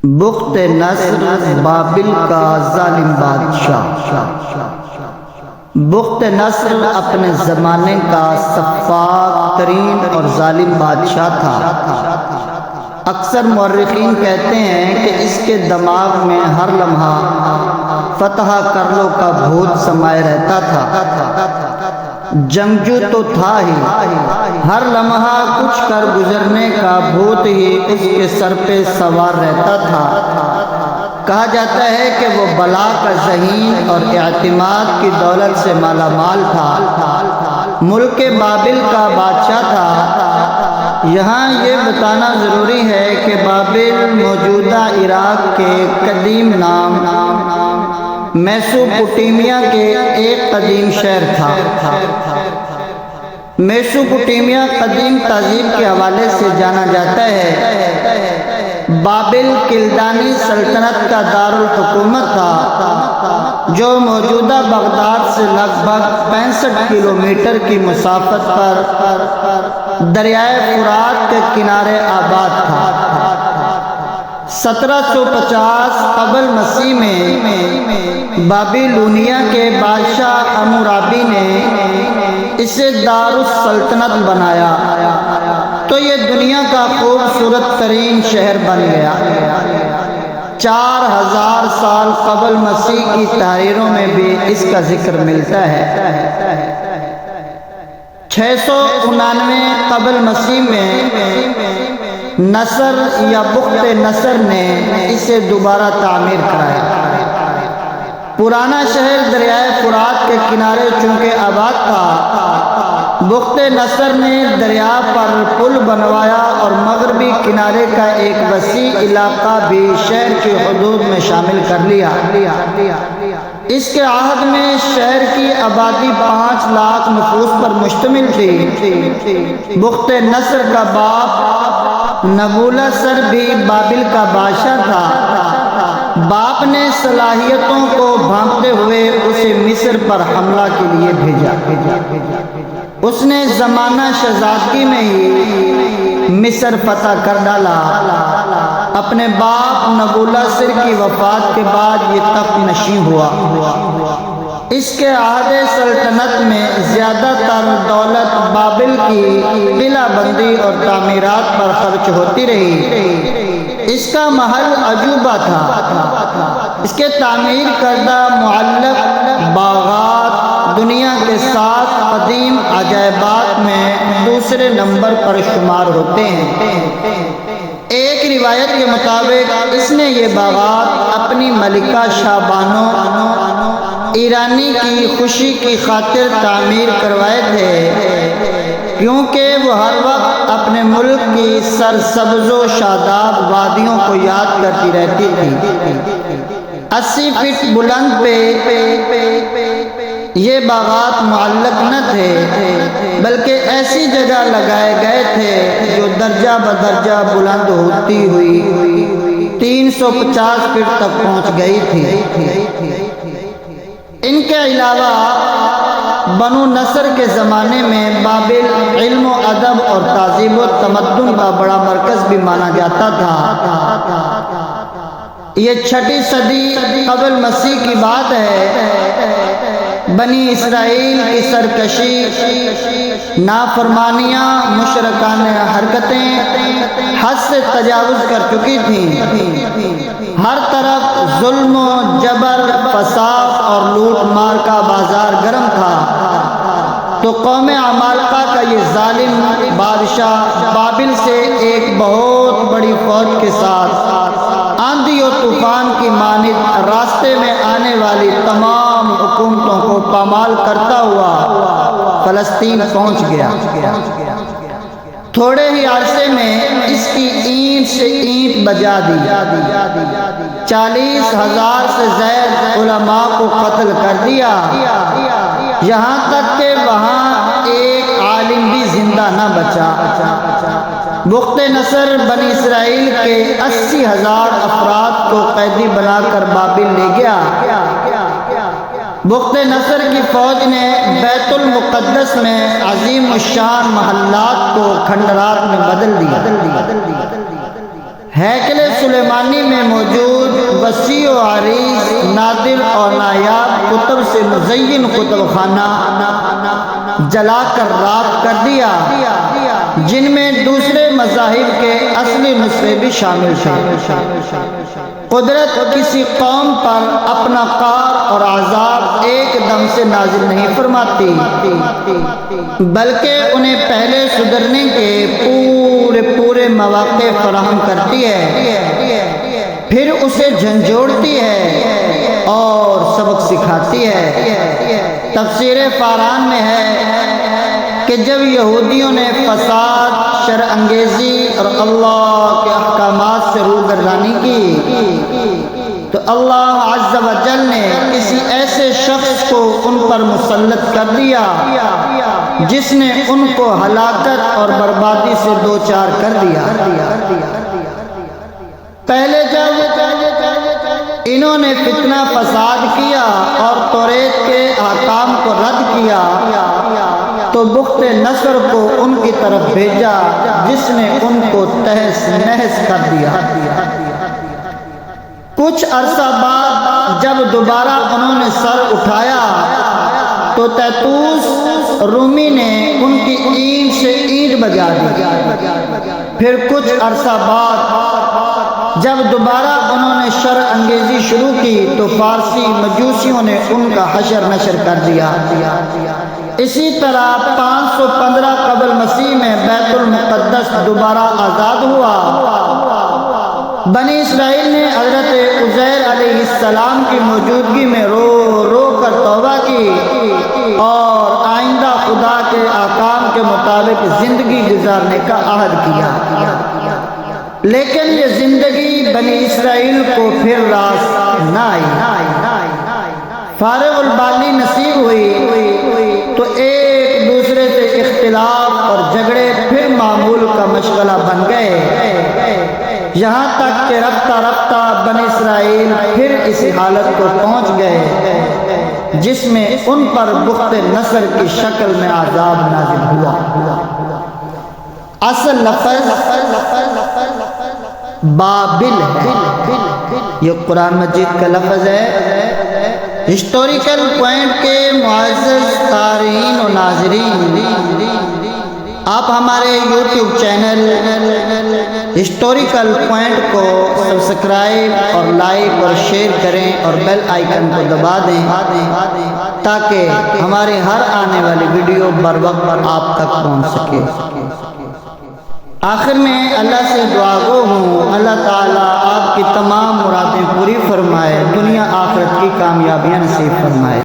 بخت نصر بابل کا ظالم بادشاہ۔ بخت نصر اپنے زمانے کا سفاک ترین اور ظالم بادشاہ تھا۔ اکثر مورخین کہتے ہیں کہ اس کے دماغ میں ہر لمحہ فتح کر لو کا بھوت سمائے رہتا تھا۔ جنگجو تو تھا ہی، ہر لمحہ کچھ کر گزرنے کا بھوت ہی اس کے سر پہ سوار رہتا تھا۔ کہا جاتا ہے کہ وہ بلا کا ذہین اور اعتماد کی دولت سے مالا مال تھا، ملک بابل کا بادشاہ تھا۔ یہاں یہ بتانا ضروری ہے کہ بابل موجودہ عراق کے قدیم نام میسوپوٹیمیا کے ایک قدیم شہر تھا۔ میسوپوٹیمیا قدیم تہذیب کے حوالے سے جانا جاتا ہے۔ بابل کلدانی سلطنت کا دارالحکومت تھا، جو موجودہ بغداد سے لگ بھگ 65 کلومیٹر کی مسافت پر دریائے فرات کے کنارے آباد تھا۔ 1750 قبل مسیح میں بابلونیا کے بادشاہ حمورابی نے اسے دارالسلطنت بنایا تو یہ دنیا کا خوبصورت ترین شہر بن گیا۔ 4000 سال قبل مسیح کی تحریروں میں بھی اس کا ذکر ملتا ہے۔ 699 قبل مسیح میں نصر یا بخت نصر نے اسے دوبارہ تعمیر کرایا۔ پرانا شہر دریائے فرات کے کنارے چونکہ آباد تھا، بخت نصر نے دریا پر پل بنوایا اور مغربی کنارے کا ایک وسیع علاقہ بھی شہر کی حدود میں شامل کر لیا۔ اس کے عہد میں شہر کی آبادی 5 لاکھ نفوس پر مشتمل تھی۔ بخت نصر کا باپ نبوخذ بھی بابل کا بادشاہ تھا۔ باپ نے صلاحیتوں کو بھانپتے ہوئے اسے مصر پر حملہ کے لیے بھیجا۔ اس نے زمانہ شہزادگی میں ہی مصر فتح کر ڈالا۔ اپنے باپ نبوخذ کی وفات کے بعد یہ تخت نشین ہوا۔ اس کے عہد سلطنت میں زیادہ تر دولت بابل کی قلعہ بندی اور تعمیرات پر خرچ ہوتی رہی۔ اس کا محل عجوبہ تھا۔ اس کے تعمیر کردہ معلق باغات دنیا کے 7 قدیم عجائبات میں دوسرے نمبر پر شمار ہوتے ہیں۔ ایک روایت کے مطابق اس نے یہ باغات اپنی ملکہ شابانو ایرانی کی خوشی کی خاطر تعمیر کروائے تھے، کیونکہ وہ ہر وقت اپنے ملک کی سرسبز و شاداب وادیوں کو یاد کرتی رہتی تھی۔ 80 فٹ بلند پہ یہ باغات معلق نہ تھے، بلکہ ایسی جگہ لگائے گئے تھے جو درجہ بدرجہ بلند ہوتی ہوئی 350 فٹ تک پہنچ گئی تھی۔ ان کے علاوہ بنو نصر کے زمانے میں بابل علم و ادب اور تہذیب و تمدن کا بڑا مرکز بھی مانا جاتا تھا۔ یہ 6 صدی قبل مسیح کی بات ہے۔ بنی اسرائیل کی سرکشی، نافرمانیاں، مشرکانہ حرکتیں حد سے تجاوز کر چکی تھیں۔ ہر طرف ظلم و جبر، فساد اور لوٹ مار کا بازار گرم تھا، تو قوم عمالقہ کا یہ ظالم بادشاہ بابل سے ایک بہت بڑی فوج کے ساتھ آندھی و طوفان کی مانند راستے میں آنے والی تمام حکومتوں کو پامال کرتا ہوا فلسطین پہنچ گیا۔ تھوڑے ہی عرصے میں اس کی اینٹ سے اینٹ بجا دی۔ 40,000 سے زائد علماء کو قتل کر دیا، یہاں تک کہ وہاں ایک عالم بھی زندہ نہ بچا۔ بخت نصر بنی اسرائیل کے 80,000 افراد کو قیدی بنا کر بابل لے گیا۔ بخت نصر کی فوج نے بیت المقدس میں عظیم الشان محلات کو کھنڈرات میں بدل دیا۔ ہیکل سلیمانی میں موجود وسیع و عریض نادر اور نایاب کتب سے مزین کتب خانہ جلا کر راکھ کر دیا، جن میں دوسرے مذاہب کے اصلی نسخے بھی شامل تھے۔ قدرت کسی قوم پر اپنا قہر اور عذاب ایک دم سے نازل نہیں فرماتی، بلکہ انہیں پہلے سدھرنے کے پورے مواقع فراہم کرتی ہے، پھر اسے جھنجھوڑتی ہے اور سبق سکھاتی ہے۔ تفسیر فاران میں ہے کہ جب یہودیوں نے فساد، شر انگیزی اور اللہ کے احکامات سے روگردانی کی تو اللہ عز و جل نے کسی ایسے شخص کو ان پر مسلط کر دیا جس نے ان کو ہلاکت اور بربادی سے دوچار کر دیا۔ پہلے جب انہوں نے فتنہ فساد کیا اور توریت کے احکام کو رد کیا تو بخت نصر کو ان کی طرف بھیجا، جس نے ان کو تہس نہس کر دیا۔ کچھ عرصہ بعد جب دوبارہ انہوں نے سر اٹھایا تو تیتوس رومی نے ان کی اینٹ سے اینٹ بجا دی۔ پھر کچھ عرصہ بعد جب دوبارہ انہوں نے شر انگیزی شروع کی تو فارسی مجوسیوں نے ان کا حشر نشر کر دیا۔ اسی طرح 515 قبل مسیح میں بیت المقدس دوبارہ آزاد ہوا۔ بنی اسرائیل نے حضرت عزیر علیہ السلام کی موجودگی میں رو رو کر توبہ کی اور آئندہ خدا کے احکام کے مطابق زندگی گزارنے کا عہد کیا، لیکن یہ زندگی بنی اسرائیل کو پھر راست نہ آئی۔ فارغ البالی نصیب ہوئی تو ایک دوسرے سے اختلاف اور جھگڑے پھر معمول کا مشغلہ بن گئے، یہاں تک کہ رفتہ رفتہ بنی اسرائیل پھر اس حالت کو پہنچ گئے جس میں ان پر بخت نصر کی شکل میں عذاب نازل ہوا۔ اصل لفظ بابل ہے، یہ قرآن مجید کا لفظ ہے۔ ہسٹوریکل پوائنٹ کے معزز قارئین و ناظرین، آپ ہمارے یوٹیوب چینل ہسٹوریکل پوائنٹ کو سبسکرائب اور لائک اور شیئر کریں اور بیل آئیکن کو دبا دیں تاکہ ہمارے ہر آنے والی ویڈیو بر وقت آپ تک پہنچ سکے۔ آخر میں اللہ سے دعا گو ہوں اللہ تعالیٰ آپ کی تمام مرادیں پوری فرمائے، دنیا آخرت کی کامیابیاں نصیب فرمائے۔